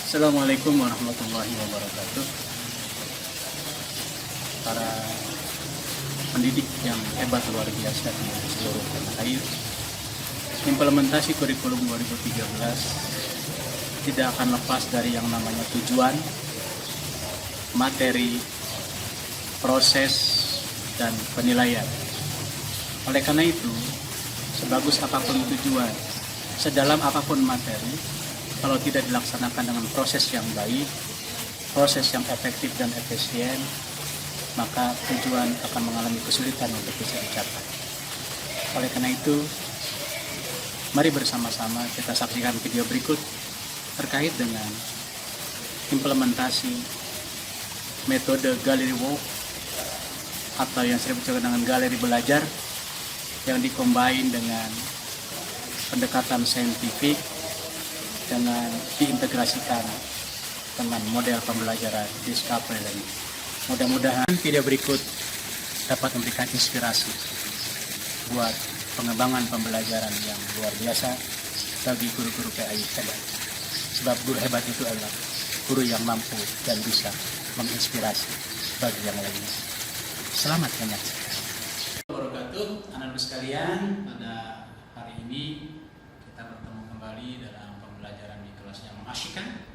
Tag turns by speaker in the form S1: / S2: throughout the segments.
S1: Assalamualaikum warahmatullahi wabarakatuh. Para pendidik yang hebat luar biasa di seluruh tanah air, implementasi kurikulum 2013 tidak akan lepas dari yang namanya tujuan, materi, proses, dan penilaian. Oleh karena itu, sebagus apapun tujuan, sedalam apapun materi, kalau tidak dilaksanakan dengan proses yang baik, proses yang efektif dan efisien, maka tujuan akan mengalami kesulitan untuk bisa dicapai. Oleh karena itu, mari bersama-sama kita saksikan video berikut terkait dengan implementasi metode Gallery Walk atau yang sering disebut dengan galeri belajar yang dikombin dengan pendekatan saintifik dengan diintegrasikan dengan model pembelajaran Discovery Learning. Mudah-mudahan video berikut dapat memberikan inspirasi buat pengembangan pembelajaran yang luar biasa bagi guru-guru PAI hebat. Sebab guru hebat itu adalah guru yang mampu dan bisa menginspirasi bagi yang lainnya. Selamat menyaksikan. Wabarakatuh, anak-anak sekalian, pada hari ini kita bertemu kembali dalam pembelajaran di kelas yang mengasyikkan,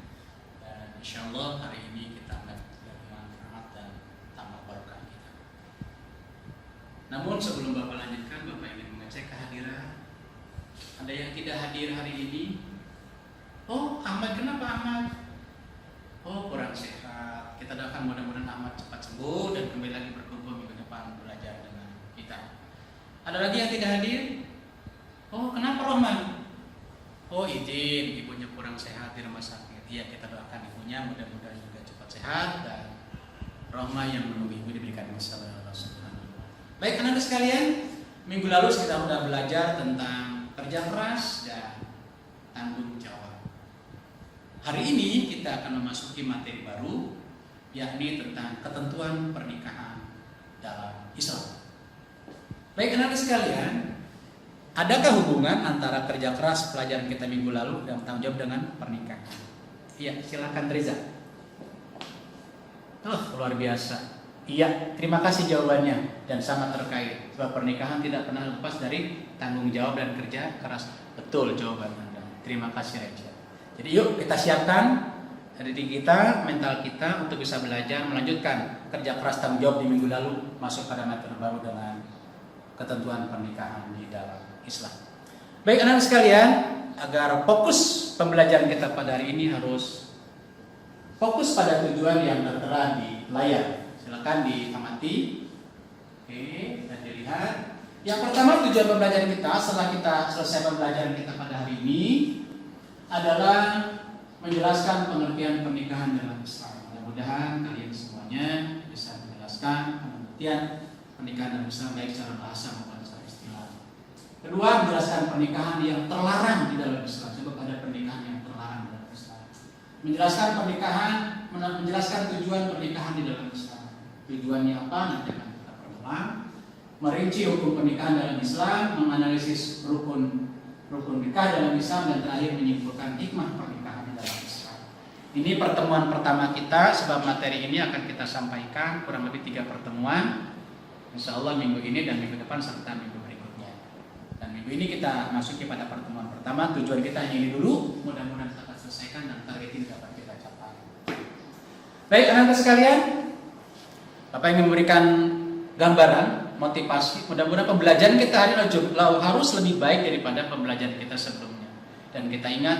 S1: dan insya Allah hari ini kita akan belajar manfaat dan tambah barokah kita. Namun sebelum Bapak lanjutkan, Bapak ingin mengecek kehadiran. Ada yang tidak hadir hari ini? Oh, Ahmad, kenapa Ahmad? Oh, kurang sehat. Kita doakan mudah-mudahan Ahmad cepat sembuh dan kembali lagi berkumpul minggu depan belajar dengan kita. Ada lagi yang tidak hadir? Oh, kenapa Rohman? Oh, izin, ibunya kurang sehat di rumah sakit. Ya, kita doakan ibunya mudah-mudahan juga cepat sehat dan Rohma yang menunggu ibu diberikan masalah Allah Subhanahu wa Ta'ala. Baik, anak-anak sekalian, minggu lalu kita sudah belajar tentang kerja keras dan tanggung jawab. Hari ini kita akan memasuki materi baru, yakni tentang ketentuan pernikahan dalam Islam. Baik, anak-anak sekalian, adakah hubungan antara kerja keras pelajaran kita minggu lalu dan tanggung jawab dengan pernikahan? Iya, silakan Reza. Oh, luar biasa. Iya, terima kasih jawabannya dan sangat terkait. Sebab pernikahan tidak pernah lepas dari tanggung jawab dan kerja keras. Betul jawaban Anda. Terima kasih Reza. Jadi yuk kita siapkan diri kita, mental kita untuk bisa belajar melanjutkan kerja keras tanggung jawab di minggu lalu, masuk pada materi baru dengan ketentuan pernikahan di dalam Islam. Baik anak-anak sekalian, agar fokus pembelajaran kita pada hari ini harus fokus pada tujuan yang tertera di layar. Silakan diamati. Oke, kita dilihat. Yang pertama, tujuan pembelajaran kita setelah kita selesai pembelajaran kita pada hari ini adalah menjelaskan pengertian pernikahan dalam Islam. Mudah-mudahan kalian semuanya bisa menjelaskan pengertian pernikahan dalam Islam baik secara bahasa maupun secara istilah. Kedua, menjelaskan pernikahan yang terlarang di dalam Islam. Sebab ada pernikahan yang terlarang di dalam Islam. Menjelaskan tujuan pernikahan di dalam Islam. Tujuannya apa? Nanti akan kita permulaan. Merinci hukum pernikahan dalam Islam, menganalisis rukun nikah dalam Islam, dan terakhir menyimpulkan hikmah pernikahan di dalam Islam. Ini pertemuan pertama kita, sebab materi ini akan kita sampaikan kurang lebih 3 pertemuan. Insya Allah minggu ini dan minggu depan serta minggu berikutnya. Dan minggu ini kita masuki pada pertemuan pertama. Tujuan kita hanya ini dulu. Mudah-mudahan kita selesaikan dan target ini dapat kita capai. Baik anak-anak sekalian, Bapak ingin memberikan gambaran motivasi. Mudah-mudahan pembelajaran kita hari ini harus lebih baik daripada pembelajaran kita sebelumnya. Dan kita ingat,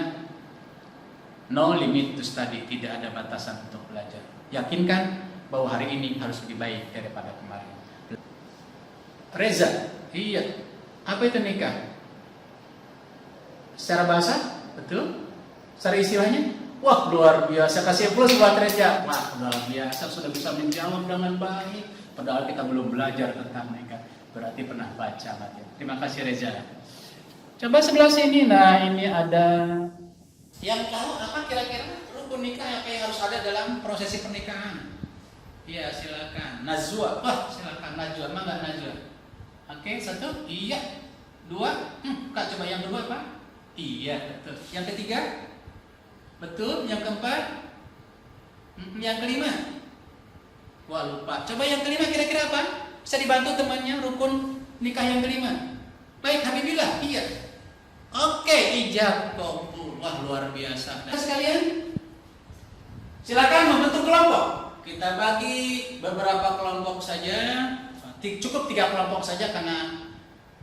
S1: no limit to study, tidak ada batasan untuk belajar. Yakinkan bahwa hari ini harus lebih baik daripada kemarin. Reza, iya. Apa itu nikah? Secara bahasa, betul? Secara istilahnya, wah luar biasa. Kasih plus buat Reza. Wah luar biasa, sudah bisa menjawab dengan baik. Padahal kita belum belajar tentang nikah. Berarti pernah baca materi. Terima kasih Reza. Coba sebelah sini. Nah ini ada yang tahu apa kira-kira rukun nikah apa yang harus ada dalam prosesi pernikahan? Iya silakan. Najwa. Wah silakan Najwa. Mangga Najwa. Oke, 1, iya. 2, Kak coba yang kedua apa? Iya, betul. Yang ketiga? Betul. Yang keempat? Yang kelima? Wah, lupa. Coba yang kelima kira-kira apa? Bisa dibantu temannya rukun nikah yang kelima. Baik, Habibillah. Iya. Oke, ijab kabul. Wah, luar biasa. Nah, sekalian, silakan membentuk kelompok. Kita bagi beberapa kelompok saja. Cukup 3 kelompok saja karena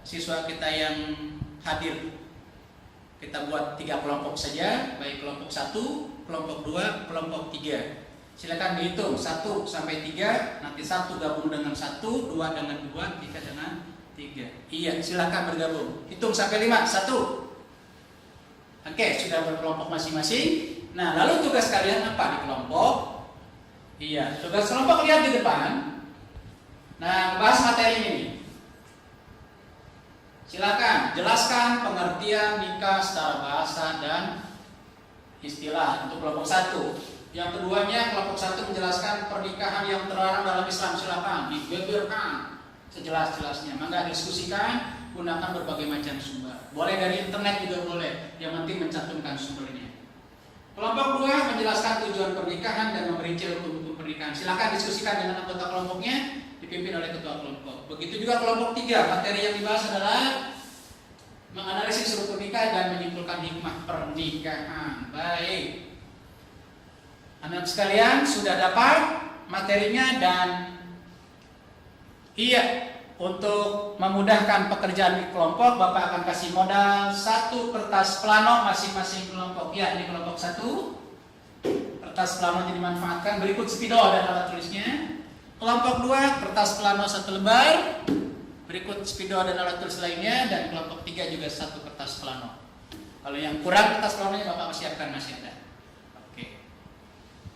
S1: siswa kita yang hadir. Kita buat 3 kelompok saja, baik kelompok 1, kelompok 2, kelompok 3. Silakan dihitung 1 sampai 3, nanti 1 gabung dengan 1, 2 dengan 2, 3 dengan 3. Iya, silakan bergabung. Hitung sampai 5, 1. Oke, sudah berkelompok masing-masing. Nah, lalu tugas kalian apa di kelompok? Iya, tugas kelompok lihat di depan. Nah, bahas materi ini. Silakan jelaskan pengertian nikah secara bahasa dan istilah untuk kelompok 1. Yang keduanya kelompok 1 menjelaskan pernikahan yang terlarang dalam Islam. Silakan dibeberkan sejelas-jelasnya. Mangga diskusikan, gunakan berbagai macam sumber. Boleh dari internet juga boleh. Yang penting mencantumkan sumbernya. Kelompok 2 menjelaskan tujuan pernikahan dan memperinci hukum pernikahan. Silakan diskusikan dengan anggota kelompoknya, dipimpin oleh ketua kelompok. Begitu juga kelompok 3, materi yang dibahas adalah menganalisis rukun nikah dan menyimpulkan hikmah pernikahan. Baik, anak sekalian sudah dapat materinya dan iya, untuk memudahkan pekerjaan di kelompok, Bapak akan kasih modal 1 kertas plano masing-masing kelompok. Ya, ini kelompok 1. Kertas planonya dimanfaatkan, berikut spidol dan alat tulisnya. Kelompok 2, kertas plano 1 lembar, berikut spidol dan alat tulis lainnya, dan kelompok 3 juga 1 kertas plano. Kalau yang kurang kertas planonya Bapak siapkan, masih ada. Oke.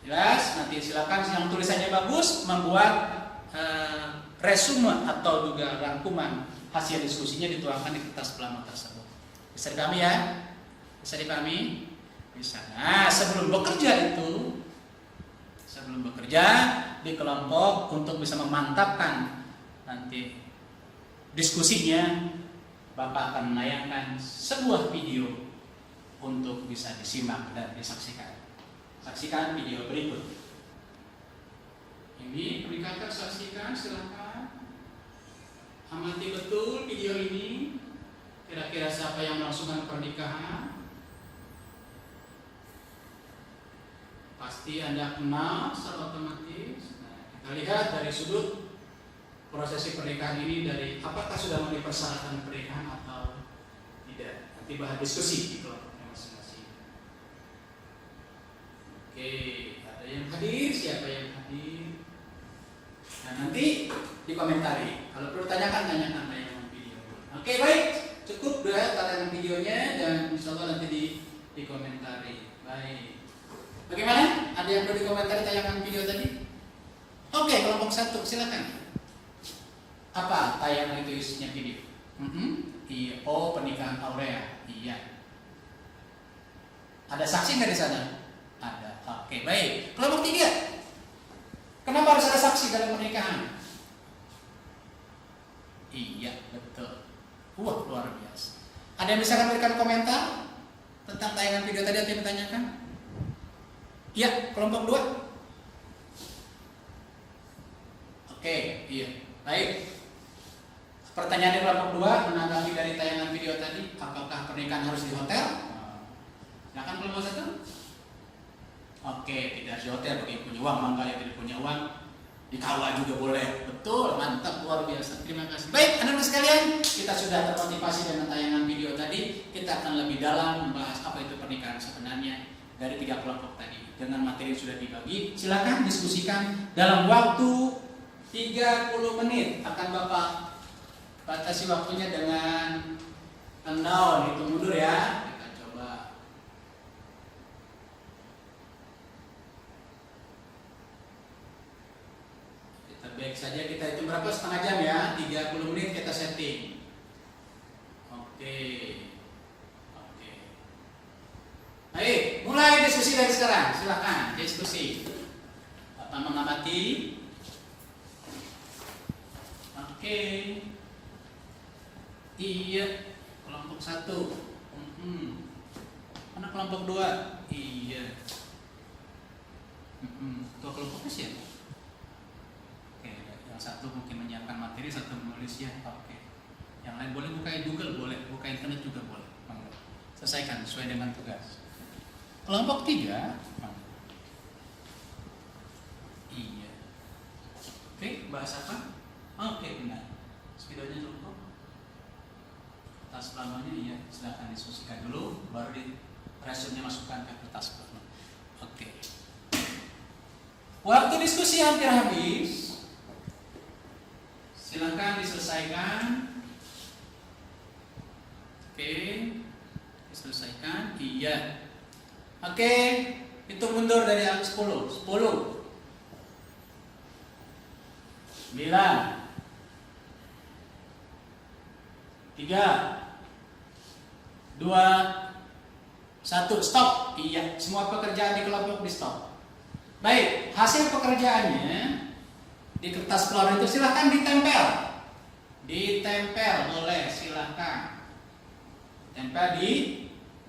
S1: Jelas? Nanti silakan yang tulisannya bagus membuat resume atau juga rangkuman hasil diskusinya dituangkan di kertas plano tersebut. Bisa dipahami ya? Bisa dipahami? Bisa. Nah, sebelum bekerja di kelompok untuk bisa memantapkan nanti diskusinya, Bapak akan menayangkan sebuah video untuk bisa disimak dan disaksikan. Saksikan video berikut. Ini berikan saksikan, silakan. Amati betul video ini. Kira-kira siapa yang melangsungkan pernikahan? Pasti Anda kenal secara otomatis. Nah, kita lihat dari sudut prosesi pernikahan ini, dari apakah sudah memenuhi persyaratan pernikahan atau tidak. Nanti bahas diskusi di kelompoknya masing-masing. Oke, ada yang hadir? Siapa yang hadir? Nah, nanti dikomentari. Kalau perlu tanyakan tayangan video. Oke, baik. Cukup dua tayangan videonya dan insya Allah nanti dikomentari. Baik. Bagaimana? Ada yang perlu dikomentari tayangan video tadi? Oke, kelompok 1 silakan. Apa tayangan itu isinya video? Iya. Oh, pernikahan Aurea. Iya. Ada saksi nggak di sana? Ada. Oke, baik. Kelompok 3. Kenapa harus ada saksi dalam pernikahan? Iya, betul. Wah, luar biasa. Ada yang bisa memberikan komentar tentang tayangan video tadi yang ditanyakan? Iya, kelompok 2. Oke, iya. Baik. Pertanyaan di kelompok 2 menanggapi dari tayangan video tadi, apakah pernikahan harus di hotel? Silakan kelompok 1. Oke, tidak di hotel bagi punya uang, mangga yang tidak punya uang di KUA juga boleh. Betul, mantap, luar biasa. Terima kasih. Baik, anak-anak sekalian, kita sudah termotivasi dengan tayangan video tadi. Kita akan lebih dalam membahas apa itu pernikahan sebenarnya dari 3 kelompok tadi. Dengan materi yang sudah dibagi, silakan diskusikan dalam waktu 30 menit. Akan Bapak batasi waktunya dengan countdown, hitung mundur ya. Kita coba. Kita baik saja, kita hitung berapa, setengah jam ya. 30 menit kita setting. Oke. Baik, mulai diskusi dari sekarang. Silakan diskusi. Bapak mengamati. Oke. Iya, kelompok 1. Anak kelompok 2? Iya. Ketua kelompoknya siapa? Oke, yang satu mungkin menyiapkan materi, satu menulis ya. Oke. Yang lain boleh buka Google, boleh buka internet juga boleh. Selesaikan sesuai dengan tugas. Kelompok 3. Iya. Oke, bahas apa? Oke, benar. Videonya cukup. Kertas plasmanya iya, silahkan diskusikan dulu, baru di resume masukkan ke kertas plasma. Oke. Waktu diskusi hampir habis. Silahkan diselesaikan. Oke, diselesaikan. Iya. Oke, hitung mundur dari 10. 10. 9. 3, 2, 1, stop. Iya, semua pekerjaan di kelompok di stop. Baik, hasil pekerjaannya di kertas keluar itu silahkan ditempel. Ditempel boleh, silahkan. Tempel di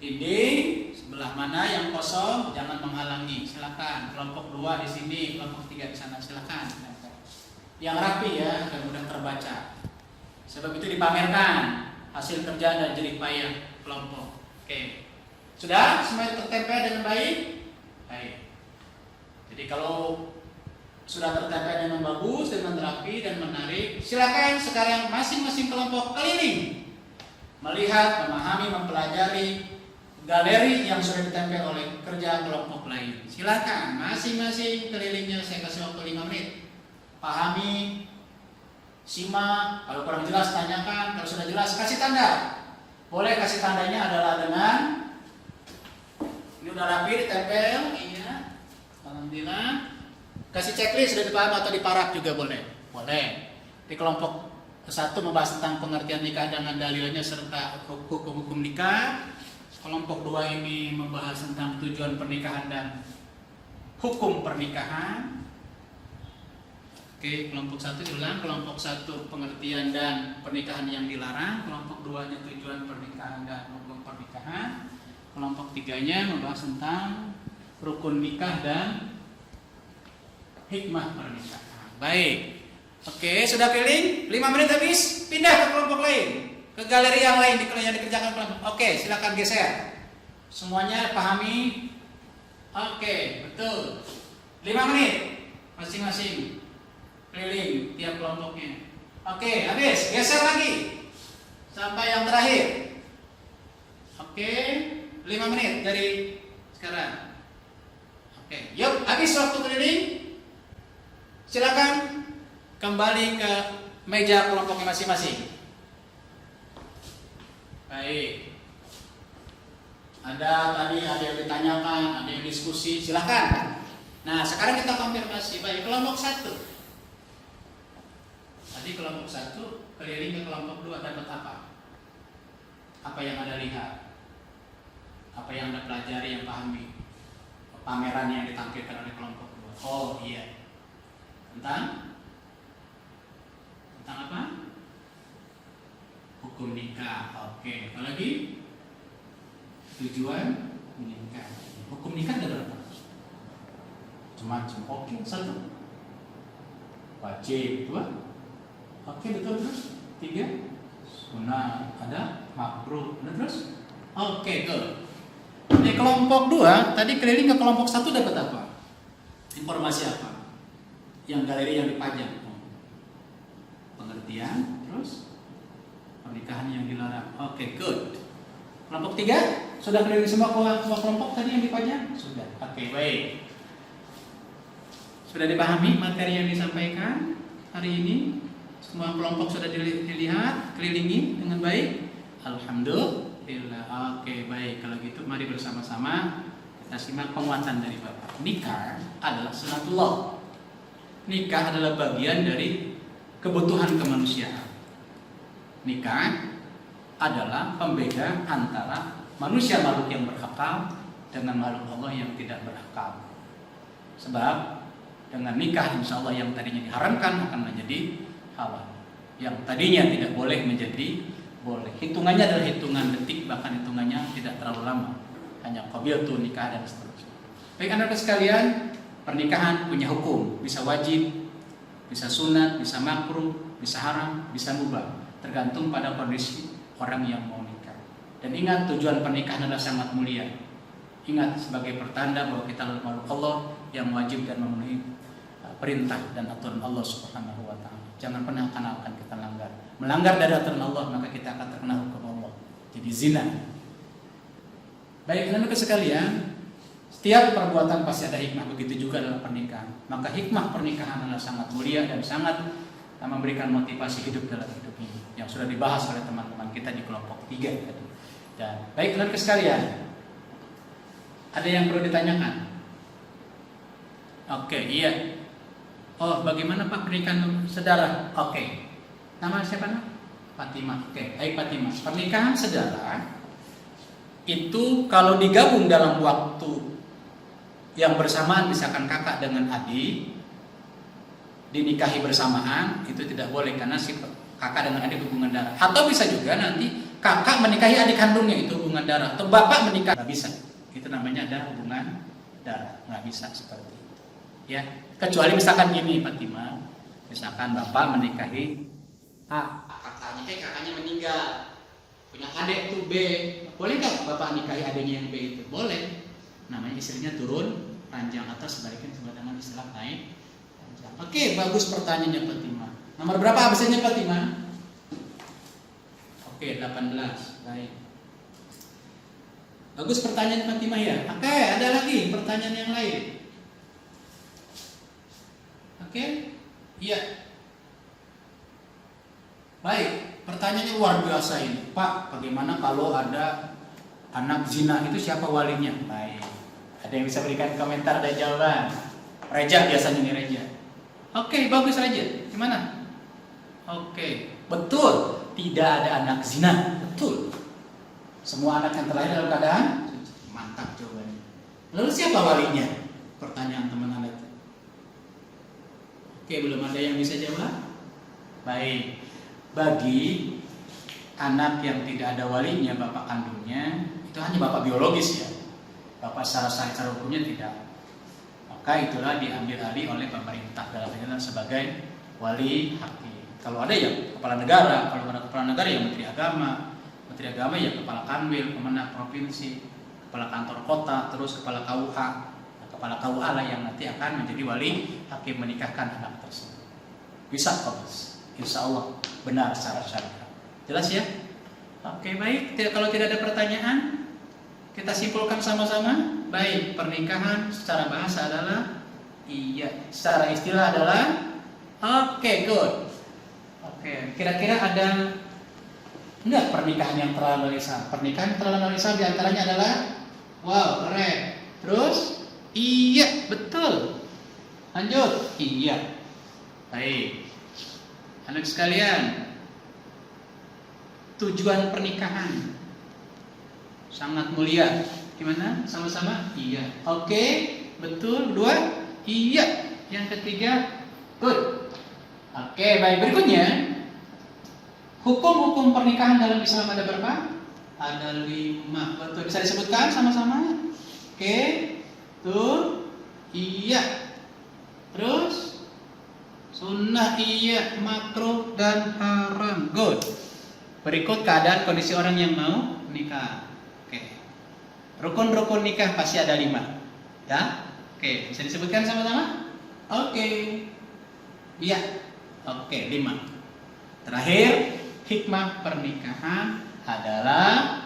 S1: dinding sebelah mana yang kosong, jangan menghalangi. Silahkan. Kelompok 2 di sini, kelompok 3 di sana, silahkan. Yang rapi ya, agar mudah terbaca. Sebab itu dipamerkan hasil kerja dan jerih payah kelompok. Oke. Sudah semuanya tertempel dengan baik? Baik. Jadi kalau sudah tertempel dengan bagus, dengan rapi dan menarik, silakan sekarang masing-masing kelompok keliling melihat, memahami, mempelajari galeri yang sudah ditempel oleh kerja kelompok lain. Silakan masing-masing kelilingnya, saya kasih waktu 5 menit. Pahami, simak, kalau kurang jelas tanyakan, kalau sudah jelas kasih tanda. Boleh kasih tandanya adalah dengan ini udah rapi ditempel, iya. Alhamdulillah. Kasih checklist sudah dipaham atau diparaf juga boleh. Boleh. Di kelompok 1 membahas tentang pengertian nikah dengan dalilnya serta hukum-hukum nikah. Kelompok 2 ini membahas tentang tujuan pernikahan dan hukum pernikahan. Oke, kelompok 1 diulang, kelompok 1 pengertian dan pernikahan yang dilarang, kelompok 2-nya tujuan pernikahan dan hukum pernikahan, kelompok 3-nya membahas tentang rukun nikah dan hikmah pernikahan. Baik. Oke, sudah keliling? 5 menit habis, pindah ke kelompok lain, ke galeri yang lain yang dikerjakan kelompok. Oke, silakan geser. Semuanya pahami? Oke, betul. 5 menit masing-masing. Keliling tiap kelompoknya. Oke, habis. Geser lagi sampai yang terakhir. Oke, 5 menit dari sekarang. Oke, yuk habis waktu keliling. Silakan kembali ke meja kelompoknya masing-masing. Baik. Ada yang ditanyakan, ada yang diskusi, silakan. Nah, sekarang kita konfirmasi. Baik, kelompok 1. Tadi kelompok 1 keliling ke kelompok 2 dapat apa? Apa yang Anda lihat? Apa yang Anda pelajari, yang pahami? Pameran yang ditampilkan oleh kelompok 2. Oh iya. Tentang apa? Hukum nikah. Oke. Apa lagi? Tujuan menikah. Hukum nikah ada berapa? Macam-macam. Oke, 1. Wajib. 2. Oke, betul. Terus 3. Sunnah. Ada makruh. Ada terus? Oke, good. Di kelompok 2 tadi keliling ke kelompok 1 dapat apa? Informasi apa? Yang galeri yang dipajang. Pengertian, terus pernikahan yang dilarang. Oke, good. Kelompok 3 sudah keliling semua kelompok tadi yang dipajang? Sudah. Oke, baik. Sudah dipahami materi yang disampaikan hari ini? Semua kelompok sudah dilihat, kelilingi dengan baik? Alhamdulillah. Oke, baik. Kalau gitu mari bersama-sama kita simak penguatan dari Bapak. Nikah adalah sunatullah. Nikah adalah bagian dari kebutuhan kemanusiaan. Nikah adalah pembeda antara manusia makhluk yang berakal dengan makhluk Allah yang tidak berakal. Sebab dengan nikah insya Allah yang tadinya diharamkan akan menjadi halal. Yang tadinya tidak boleh menjadi boleh. Hitungannya adalah hitungan detik, bahkan hitungannya tidak terlalu lama. hanya qabiltu nikah dan seterusnya. Baik anak-anak sekalian, pernikahan punya hukum, bisa wajib, bisa sunat, bisa makruh, bisa haram, bisa mubah, tergantung pada kondisi orang yang mau nikah. Dan ingat, tujuan pernikahan adalah sangat mulia. Ingat, sebagai pertanda bahwa kita makhluk Allah yang wajib dan memenuhi perintah dan aturan Allah Subhanahu wa taala. Jangan pernah akan kita langgar. Melanggar dari aturan Allah, maka kita akan terkena hukum Allah. Jadi zina. Baik anak-anak sekalian, setiap perbuatan pasti ada hikmah, begitu juga dalam pernikahan. Maka hikmah pernikahan adalah sangat mulia dan sangat memberikan motivasi hidup dalam hidup ini, yang sudah dibahas oleh teman-teman kita di kelompok 3 tadi. Dan baik anak-anak sekalian, ada yang perlu ditanyakan? Oke, iya. Oh, bagaimana Pak pernikahan saudara? Oke. Nama siapa nak? Fatimah. Oke, baik Fatimah. Pernikahan saudara itu kalau digabung dalam waktu yang bersamaan, misalkan kakak dengan adik dinikahi bersamaan, itu tidak boleh karena si kakak dengan adik hubungan darah. Atau bisa juga nanti kakak menikahi adik kandungnya, itu hubungan darah. Atau bapak menikah, nggak bisa. Itu namanya ada hubungan darah, nggak bisa seperti itu. Ya, kecuali misalkan gini Fatimah, misalkan bapak menikahi A, kakaknya meninggal, punya adik tuh B, boleh nggak bapak nikahi adiknya yang B itu? Boleh. Namanya istrinya turun panjang, atau sebaliknya disebut dengan istilah naik panjang. Oke, bagus pertanyaannya Fatimah. Nomor berapa absennya Fatimah? Oke, 18. Baik. Bagus pertanyaan Fatimah ya. Oke, ada lagi pertanyaan yang lain. Oke? Iya. Baik, pertanyaannya luar biasa ini. Pak, bagaimana kalau ada anak zina, itu siapa walinya? Baik. Ada yang bisa berikan komentar dan jawaban? Reja biasanya nih Reja. Oke, bagus Reja. Gimana? Oke, betul. Tidak ada anak zina. Betul. Semua anak yang terlahir dalam keadaan suci. Mantap jawabannya. Lalu siapa walinya? Pertanyaan teman Anda. Oke, belum ada yang bisa jawab? Baik. Bagi anak yang tidak ada walinya, bapak kandungnya, itu hanya bapak biologis ya. Bapak secara hukumnya tidak. Maka itulah diambil alih oleh pemerintah dalam hal sebagai wali hakim. Kalau ada ya kepala negara, kalau ada kepala negara ya menteri agama ya kepala kanwil, pemenang provinsi, kepala kantor kota, terus kepala KUH. Nah, kepala KUH lah yang nanti akan menjadi wali hakim menikahkan anak tersebut. Bisa kok, insya Allah benar secara syariat. Jelas ya? Oke, baik. Kalau tidak ada pertanyaan, kita simpulkan sama-sama. Baik, pernikahan secara bahasa adalah iya, secara istilah adalah oke, good. Oke, kira-kira ada enggak pernikahan yang terlalu lisan? Pernikahan yang terlalu lisan diantaranya adalah wow, keren. Terus iya, betul. Lanjut, iya. Baik. Anak sekalian, tujuan pernikahan sangat mulia. Gimana? Sama-sama? Iya. Oke, betul. Dua? Iya. Yang ketiga? Good. Oke, baik. Berikutnya, hukum-hukum pernikahan dalam Islam ada berapa? Ada 5. Betul. Bisa disebutkan sama-sama? Oke. Tuh. Iya. Terus? Sunnah iya, makruh dan haram. Good. Berikut keadaan kondisi orang yang mau nikah. Oke. Rukun-rukun nikah pasti ada 5. Ya? Oke, bisa disebutkan sama-sama? Oke. Iya. Oke, 5. Terakhir, hikmah pernikahan adalah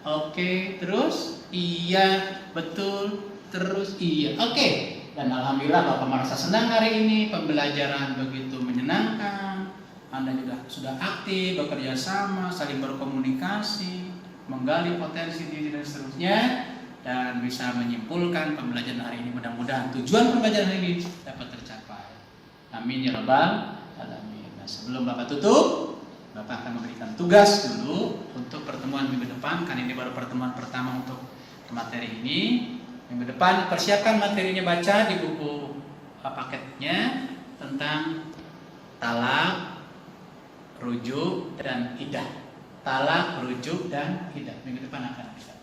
S1: oke, terus iya, betul, terus iya. Oke. Dan alhamdulillah Bapak merasa senang hari ini, pembelajaran begitu menyenangkan. Anda juga sudah aktif, bekerja sama, saling berkomunikasi, menggali potensi diri dan seterusnya, dan bisa menyimpulkan pembelajaran hari ini. Mudah-mudahan tujuan pembelajaran hari ini dapat tercapai. Amin ya rabbal alamin. Nah, sebelum Bapak tutup, Bapak akan memberikan tugas dulu untuk pertemuan minggu depan, karena ini baru pertemuan pertama untuk materi ini. Minggu depan persiapkan materinya, baca di buku paketnya tentang talak, rujuk, dan iddah. Talak, rujuk, dan iddah. Minggu depan akan kita.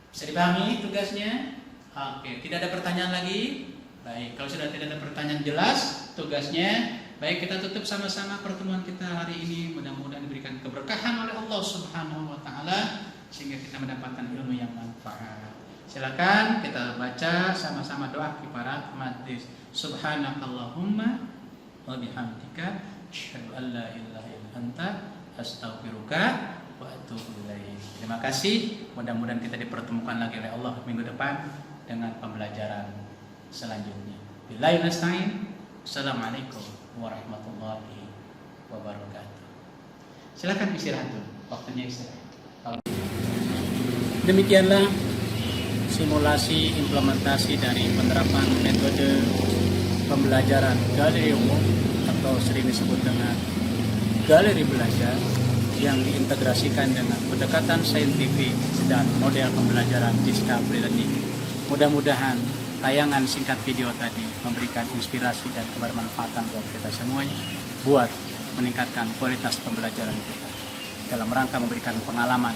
S1: Bisa dipahami tugasnya? Oke, tidak ada pertanyaan lagi? Baik, kalau sudah tidak ada pertanyaan jelas tugasnya, baik kita tutup sama-sama pertemuan kita hari ini. Mudah-mudahan diberikan keberkahan oleh Allah Subhanahu wa taala sehingga kita mendapatkan ilmu yang manfaat. Silakan kita baca sama-sama doa kifarat majlis. Subhanakallahumma wa bihamdika asyhadu an la ilaha illa anta astaghfiruka wa atubu ilaik. Terima kasih. Mudah-mudahan kita dipertemukan lagi oleh Allah minggu depan dengan pembelajaran selanjutnya. Billahi nasta'in. Assalamualaikum warahmatullahi wabarakatuh. Silakan istirahat dulu. Waktunya istirahat. Demikianlah simulasi implementasi dari penerapan metode pembelajaran galeri umum atau sering disebut dengan galeri belajar yang diintegrasikan dengan pendekatan saintifik dan model pembelajaran discovery learning. Mudah-mudahan tayangan singkat video tadi memberikan inspirasi dan kebermanfaatan buat kita semuanya buat meningkatkan kualitas pembelajaran kita dalam rangka memberikan pengalaman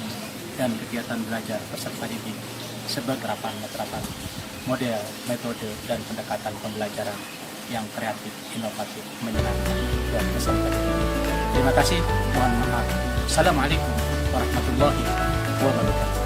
S1: dan kegiatan belajar peserta didik sebagai penerapan model, metode, dan pendekatan pembelajaran yang kreatif, inovatif, menyenangkan buat peserta didik. Terima kasih, mohon maaf. Assalamualaikum warahmatullahi wabarakatuh.